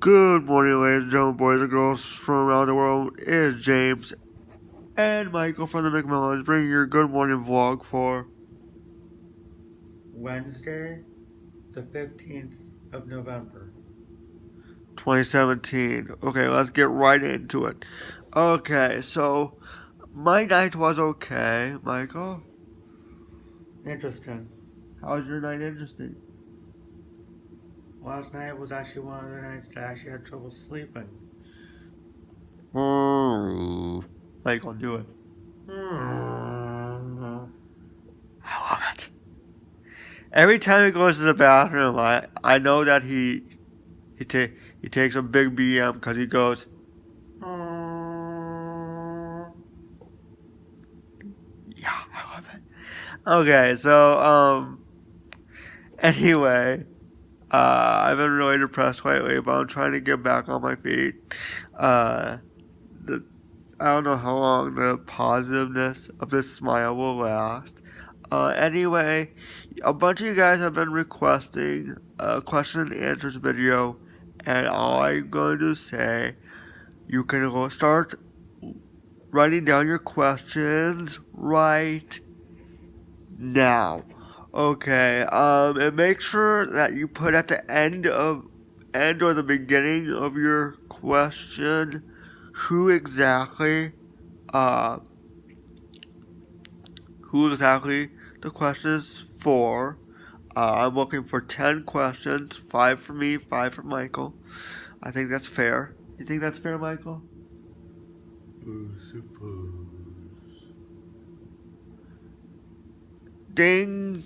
Good morning, ladies and gentlemen, boys and girls from around the world. It is James and Michael from the McMillans bringing your good morning vlog for Wednesday, the 15th of November. 2017. Okay, let's get right into it. Okay, so my night was okay, Michael. Interesting. How was your night interesting? Last night was actually one of the nights that I actually had trouble sleeping. Michael, do it. Hmm. I love it. Every time he goes to the bathroom, I know that he takes a big BM because he goes. Yeah, I love it. Okay, so anyway, I've been really depressed lately, but I'm trying to get back on my feet. Uh, the I don't know how long the positiveness of this smile will last. Anyway, a bunch of you guys have been requesting a question and answers video, and all I'm going to say, you can go start writing down your questions right now. Okay, and make sure that you put at the end or the beginning of your question who exactly uh the question is for. I'm looking for 10 questions, 5 for me, 5 for Michael. I think that's fair. You think that's fair, Michael? I suppose. Ding!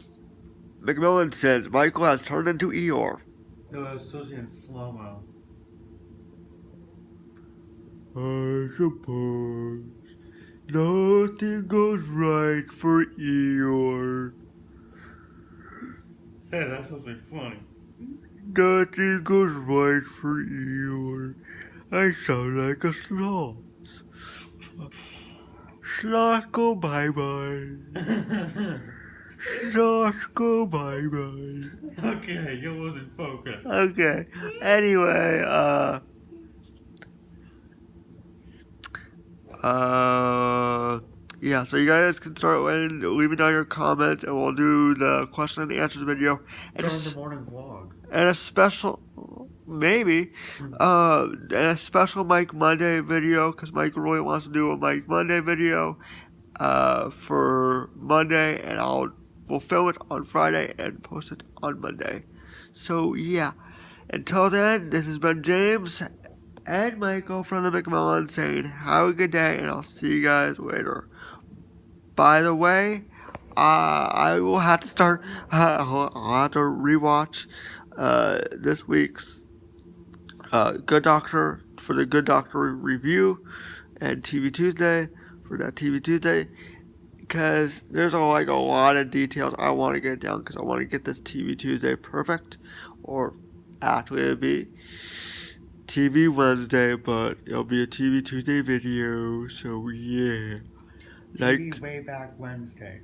McMillan says Michael has turned into Eeyore. No, I was supposed to be in slow mo. I suppose nothing goes right for Eeyore. Say, that's supposed to be funny. Nothing goes right for Eeyore. I sound like a sloth. Sloth go bye-bye. Sloth go bye-bye. Okay, you wasn't focused. Okay. Anyway, yeah, so you guys can start leaving down your comments, and we'll do the question and answers video. During the morning vlog. And a special, maybe, and a special Mike Monday video, because Mike really wants to do a Mike Monday video, for Monday, and we'll film it on Friday and post it on Monday. So, yeah. Until then, this has been James and Michael from the McMillan saying, have a good day, and I'll see you guys later. By the way, I will have to start, I'll have to rewatch this week's Good Doctor for the Good Doctor review and TV Tuesday for that TV Tuesday, because there's a lot of details I want to get down because I want to get this TV Tuesday perfect, or actually it'll be TV Wednesday, but it'll be a TV Tuesday video, so yeah. TV way back Wednesday.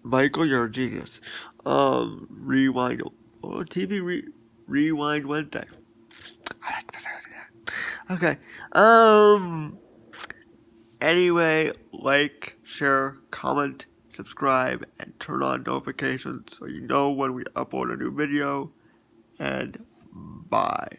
Michael, you're a genius. Rewind. Rewind Wednesday. I like this idea. Okay. Anyway, like, share, comment, subscribe, and turn on notifications so you know when we upload a new video. And bye.